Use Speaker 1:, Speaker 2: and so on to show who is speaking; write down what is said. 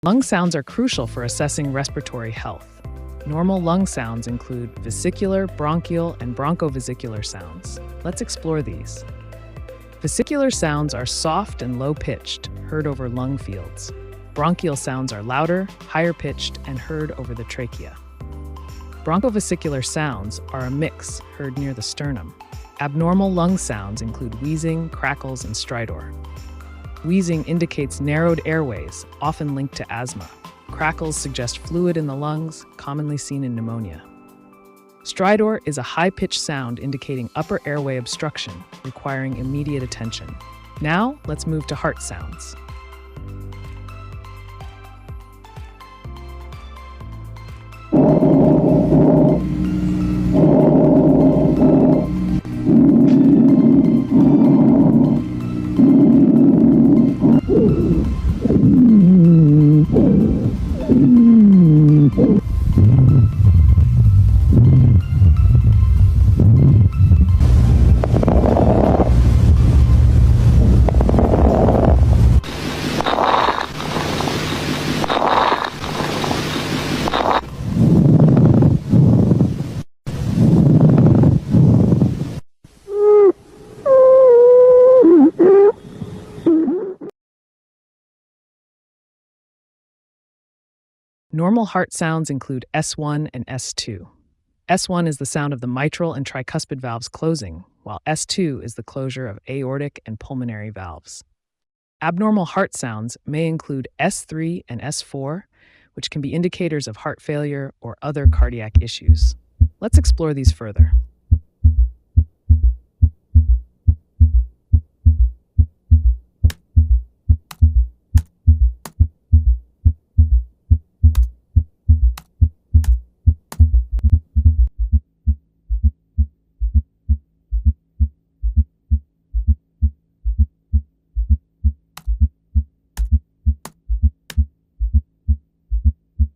Speaker 1: Lung sounds are crucial for assessing respiratory health. Normal lung sounds include vesicular, bronchial, and bronchovesicular sounds. Let's explore these. Vesicular sounds are soft and low-pitched, heard over lung fields. Bronchial sounds are louder, higher-pitched, and heard over the trachea. Bronchovesicular sounds are a mix, heard near the sternum. Abnormal lung sounds include wheezing, crackles, and stridor. Wheezing indicates narrowed airways, often linked to asthma. Crackles suggest fluid in the lungs, commonly seen in pneumonia. Stridor is a high-pitched sound indicating upper airway obstruction, requiring immediate attention. Now, let's move to heart sounds. Normal heart sounds include S1 and S2. S1 is the sound of the mitral and tricuspid valves closing, while S2 is the closure of aortic and pulmonary valves. Abnormal heart sounds may include S3 and S4, which can be indicators of heart failure or other cardiac issues. Let's explore these further.